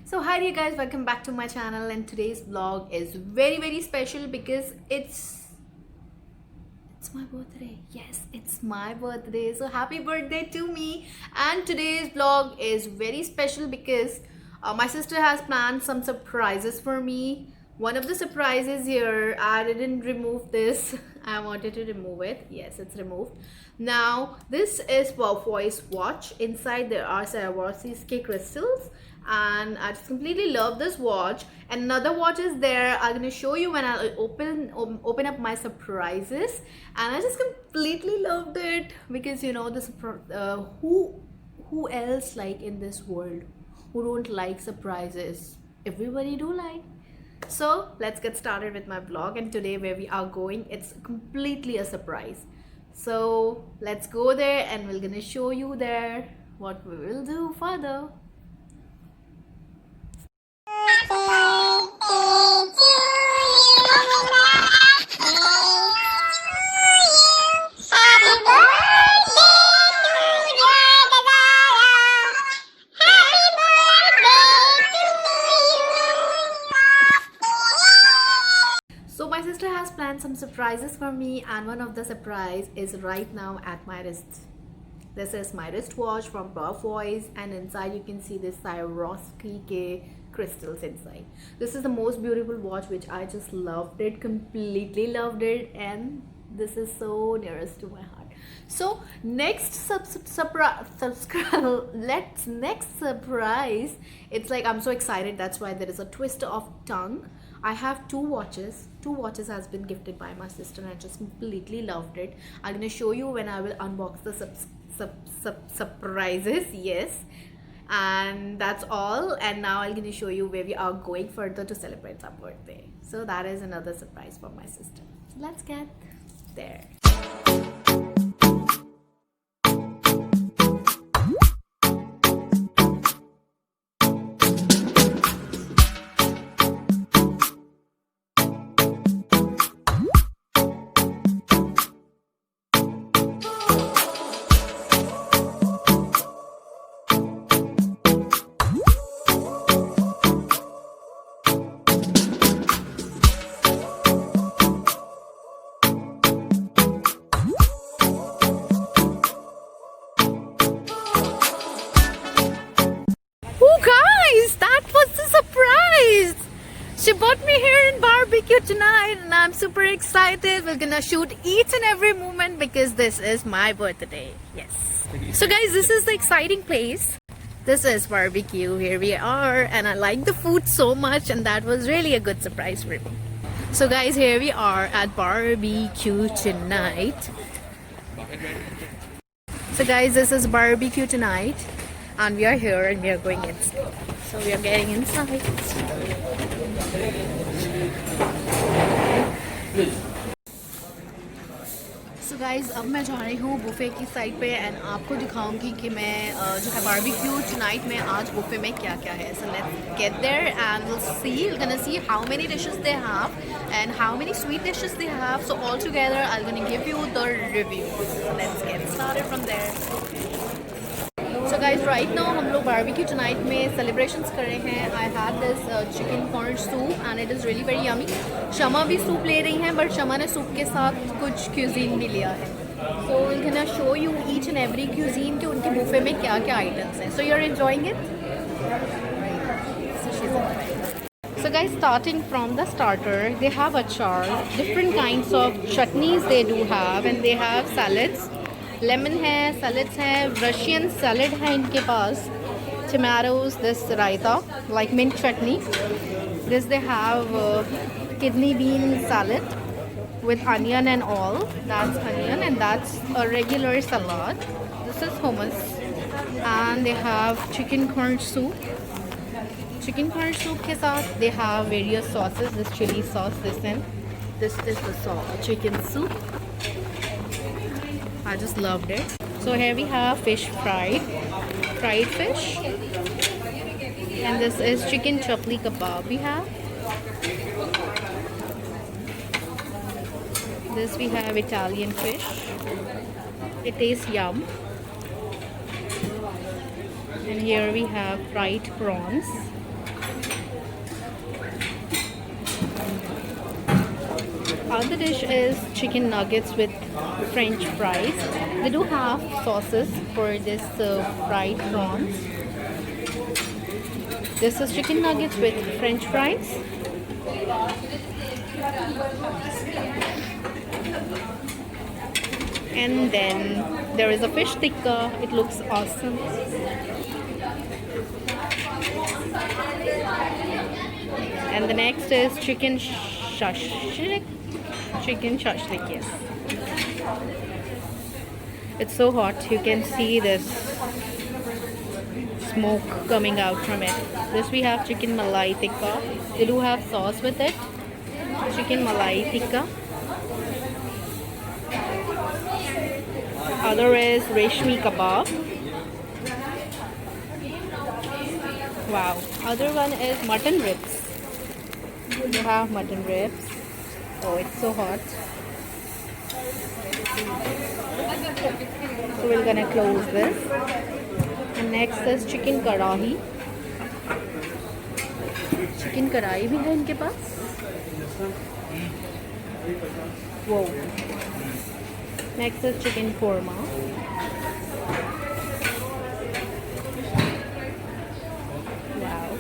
So hi dear guys, welcome back to my channel, and today's vlog is very special because it's my birthday. Yes, it's my birthday. So happy birthday to me. And today's vlog is very special because my sister has planned some surprises for me. One of the surprises here, I didn't remove this. I wanted to remove it. Yes, it's removed. Now this is Voice watch. Inside there are Swarovski crystals, and I just completely love this watch. And another watch is there. I'm gonna show you when I open up my surprises, and I just completely loved it because you know this who else like in this world who don't like surprises? Everybody do like. So let's get started with my vlog, and today where we are going, it's completely a surprise. So let's go there and we're gonna show you there what we will do further. So my sister has planned some surprises for me, and one of the surprise is right now at my wrist. This is my wristwatch from Voice, and inside you can see this Swarovski crystals inside. This is the most beautiful watch which I just loved it, completely loved it, and this is so nearest to my heart. So next next surprise, it's like I'm so excited, that's why there is a twist of tongue. I have two watches. Two watches has been gifted by my sister, and I just completely loved it. I'm gonna show you when I will unbox the surprises. Yes, and that's all. And now I'm gonna show you where we are going further to celebrate our birthday. So that is another surprise for my sister. So let's get there. Oh guys, that was the surprise! She brought me here in barbecue tonight, and I'm super excited. We're gonna shoot each and every moment because this is my birthday. Yes. So guys, this is the exciting place. This is barbecue. Here we are, and I like the food so much, and that was really a good surprise for me. So guys, here we are at barbecue tonight. So guys, this is barbecue tonight, and we are here and we are going inside. So we are getting inside. So guys, अब मैं जा रही हूँ buffet की side पे, and आपको दिखाऊंगी कि मैं जो है बारबेक्यू टुनाइट में आज बुफे में क्या क्या है. So let's get there and we'll see. We're gonna see how many dishes they have and how many sweet dishes they have. So all together, I'm gonna give you the review. So let's get started from there. So guys, right now हम लोग barbecue tonight में celebrations कर रहे हैं. I had this chicken corn soup and it is really very yummy. शमा भी soup ले रही हैं, but शमा ने सूप के साथ कुछ cuisine भी लिया है. So we're gonna show you each and every cuisine कि उनके buffet में क्या क्या items हैं. So you're enjoying it? So she's enjoying it. So guys, starting from the starter, they have achar, different kinds of chutneys they do have, and they have salads. Lemon है, salads हैं, Russian salad है इनके पास, tomatoes, this raita like mint chutney, this they have kidney bean salad with onion and all, that's onion, and that's a regular salad. This is hummus, and they have chicken corn soup. Chicken corn soup के साथ they have various sauces, this chili sauce, this is the sauce, chicken soup. I just loved it. So here we have fish fried fish, and this is chicken chapli kebab we have. This we have Italian fish. It tastes yum. And here we have fried prawns. Other dish is chicken nuggets with French fries. They do have sauces for this fried prawns. This is chicken nuggets with French fries. And then there is a fish tikka. It looks awesome. And the next is chicken shashlik. Chicken shashlik, yes. It's so hot. You can see this smoke coming out from it. This we have chicken malai tikka. They do have sauce with it. Chicken malai tikka. Other is reshmi kebab. Wow. Other one is mutton ribs. You have mutton ribs. Oh, it's so hot. So we're gonna close this. And next is chicken karahi. Chicken karahi भी है इनके पास. Whoa. Next is chicken korma. Wow.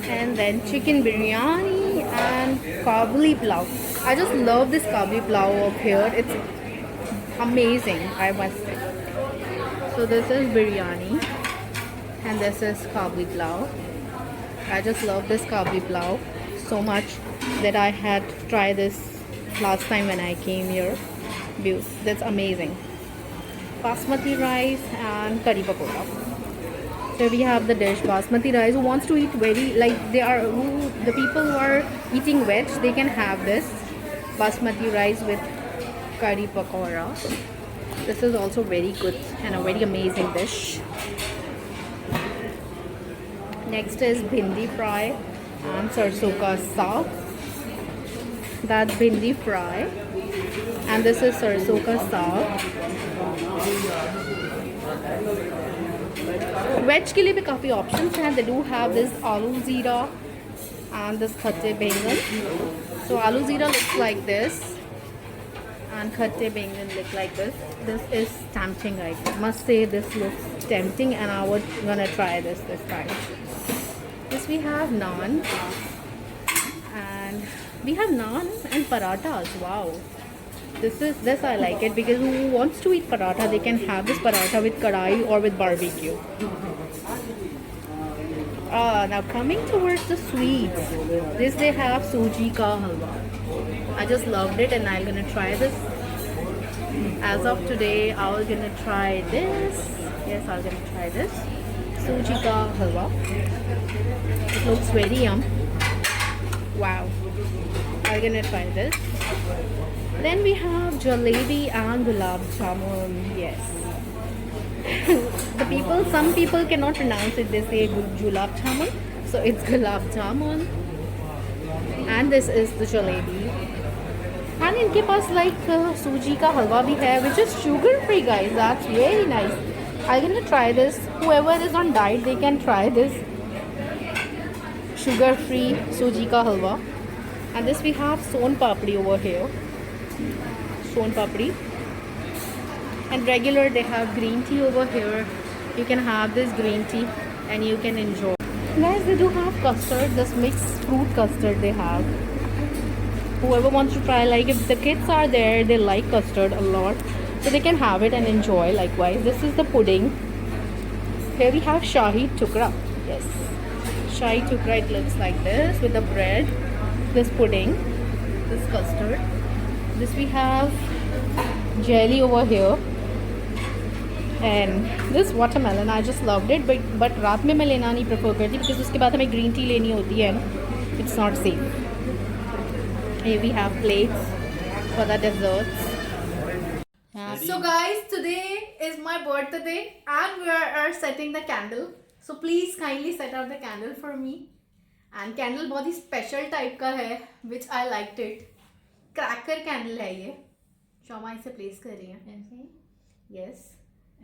And then chicken biryani and kabuli pulao. I just love this kabuli pulao up here. It's amazing, I must say. So this is biryani and this is kabuli pulao. I just love this kabuli pulao so much that I had to try this last time when I came here. That's amazing. Basmati rice and curry pakoda. So we have the dish basmati rice. Who wants to eat very the people who are eating veg, they can have this basmati rice with curry pakoda. This is also very good and a very amazing dish. Next is bhindi fry and sarson ka saag. That's bhindi fry and this is sarson ka saag. Veg के लिए भी काफ़ी options हैं. They do have this aloo zeera and this khatte bengan. So aloo zeera looks like this and khatte bengan look like this. This is tempting. I must say this looks tempting and I would gonna try this time. This we have naan and we have naan and parathas. Wow. This I like it because who wants to eat paratha, they can have this paratha with kadai or with barbecue. Now coming towards the sweets, this they have suji ka halwa. I just loved it and I'm gonna try this. As of today, I'm gonna try this. Yes, I'm gonna try this suji ka halwa. It looks very yum. Wow. I'm gonna try this. Then we have jalebi and gulab jamun. Yes. Some people cannot pronounce it. They say gulab jamun. So it's gulab jamun. And this is the jalebi. And इनके पास सूजी का हलवा भी है, which is sugar free, guys. That's very nice. I'm gonna try this. Whoever is on diet, they can try this sugar free सूजी का हलवा. And this we have son papdi over here. Son papdi. And regular they have green tea over here. You can have this green tea and you can enjoy. Guys, they do have custard. This mixed fruit custard they have. Whoever wants to try, if the kids are there, they like custard a lot, so they can have it and enjoy. Likewise, this is the pudding. Here we have shahi tukra. Yes, shahi tukra. It looks like this with the bread. This pudding, this custard. This we have jelly over here, and this watermelon. I just loved it, but रात में मैं लेना नहीं prefer करती because उसके बाद हमें green tea लेनी होती है. It's not safe. Here we have plates for the desserts. So guys, today is my birthday and we are setting the candle. So please kindly set out the candle for me. And candle बहुत ही special type का है, which I liked it. Cracker candle है ये. शोमा इसे place कर रही है. Yes.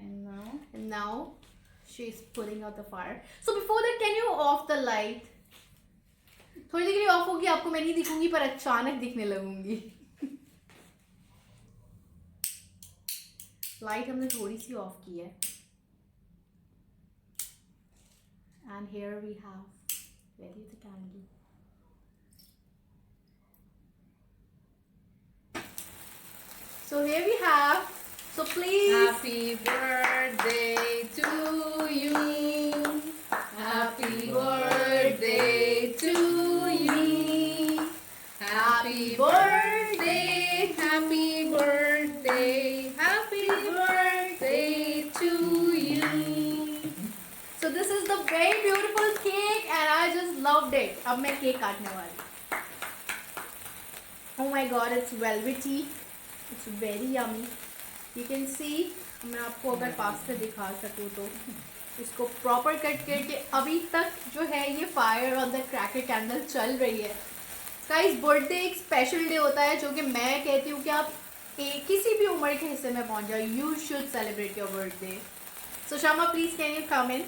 And now she is putting out the fire. So before that, can you off the light? थोड़ी देर के लिए ऑफ होगी, आपको मैं नहीं दिखूंगी पर अचानक दिखने लगूंगी. लाइट हमने थोड़ी सी ऑफ की है. And here we have, where is the candle? So here we have. So please. Happy birthday to you. Happy birthday to you. Happy birthday, happy birthday, happy birthday to you. So this is the very beautiful cake and I just loved it. अब मैं cake काटने वाली. Oh my god, it's velvety. It's very yummy. You can see. मैं आपको अगर पास से दिखा सकूँ तो इसको प्रॉपर कट करके अभी तक जो है ये fire on the cracker candle चल रही है. गाइस, बर्थडे एक स्पेशल डे होता है जो कि मैं कहती हूँ कि आप किसी भी उम्र के हिस्से में पहुँच जाओ. You should celebrate your birthday. So Shama please can you come in.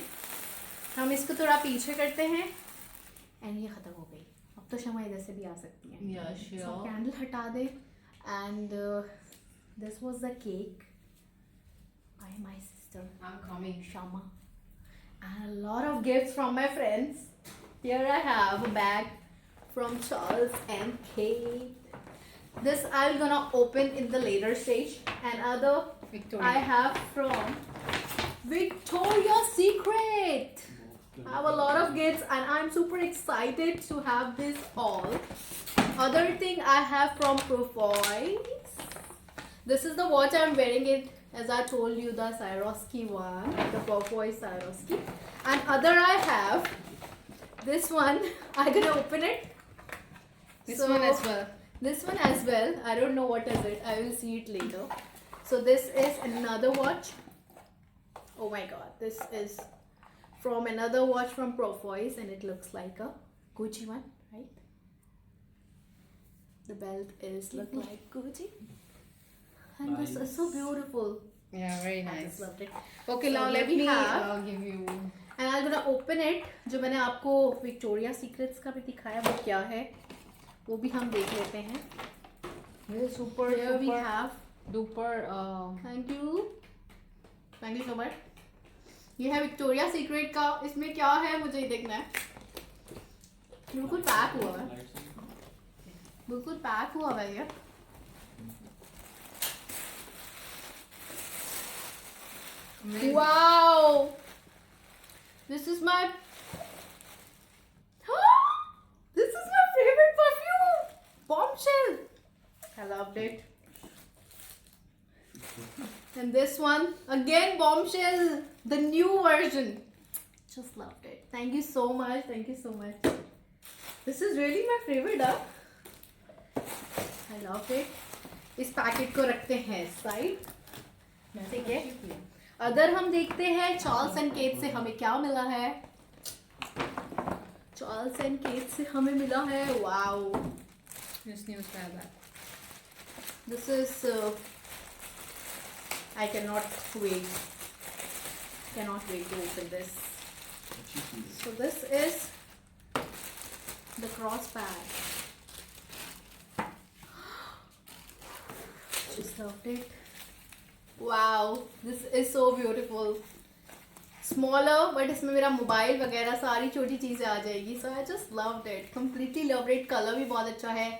हम इसको थोड़ा पीछे करते हैं एंड ये ख़त्म हो गई. अब तो शमा इधर से भी आ सकती है. Yeah, sure. कैंडल हटा दे and this was the cake by my sister I'm coming. Shama and a lot of gifts from my friends. Here I have a bag from Charles and Kate. This I'm gonna open in the later stage. And other Victoria. I have from Victoria's Secret. I have a lot of gifts and I'm super excited to have this all. Other thing I have from Profois. This is the watch I'm wearing it. As I told you, the Swarovski one, the Profois Swarovski. And other I have this one. I'm gonna open it. This one as well. This one as well. I don't know what is it. I will see it later. So this is another watch. Oh my god, this is from another watch from Profois and it looks like a Gucci one, right? The belt is look like Gucci. And this is so beautiful. Yeah, very I nice. just loved it. Okay, So now here let we me have- give you. And I'm gonna open it. जो मैंने आपको Victoria secrets का भी दिखाया वो क्या है वो भी हम देख लेते हैं. This is super, Here we super have. duper. Thank you so much. ये है विक्टोरिया सीक्रेट का. इसमें क्या है मुझे ही देखना है. बिल्कुल पैक हुआ है. बिल्कुल पैक हुआ है ये. Amazing. Wow! This is my. This is my favorite perfume! Bombshell! I loved it. And this one, again Bombshell, the new version. Just loved it. Thank you so much. Thank you so much. This is really my favorite, huh? I loved it. इस packet को रखते हैं side. ठीक है. Other हम देखते हैं Charles and cat से हमें क्या मिला है. चार्ल्स एंड केट से हमें मिला है. Wow. This news bag. This is. I cannot wait. Cannot wait to open this. So this is the cross bag. Just loved it. Wow, this is so beautiful. Smaller, but इसमें मेरा mobile वगैरह सारी छोटी चीज़ें आ जाएगी. So I just loved it. Completely loved it. Color भी बहुत अच्छा है.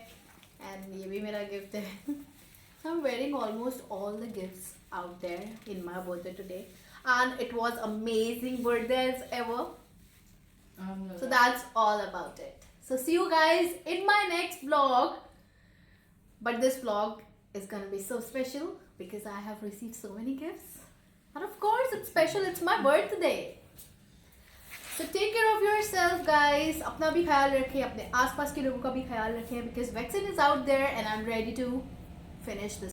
And ये भी मेरा gift है. So I'm wearing almost all the gifts out there in my birthday today. And it was amazing birthday as ever. So that's all about it. So see you guys in my next vlog. But this vlog is gonna be so special because I have received so many gifts. And of course it's special, it's my birthday. So take care of yourself guys. अपना भी ख्याल रखें, अपने आसपास के लोगों का भी ख्याल रखें because vaccine is out there and I'm ready to finish this.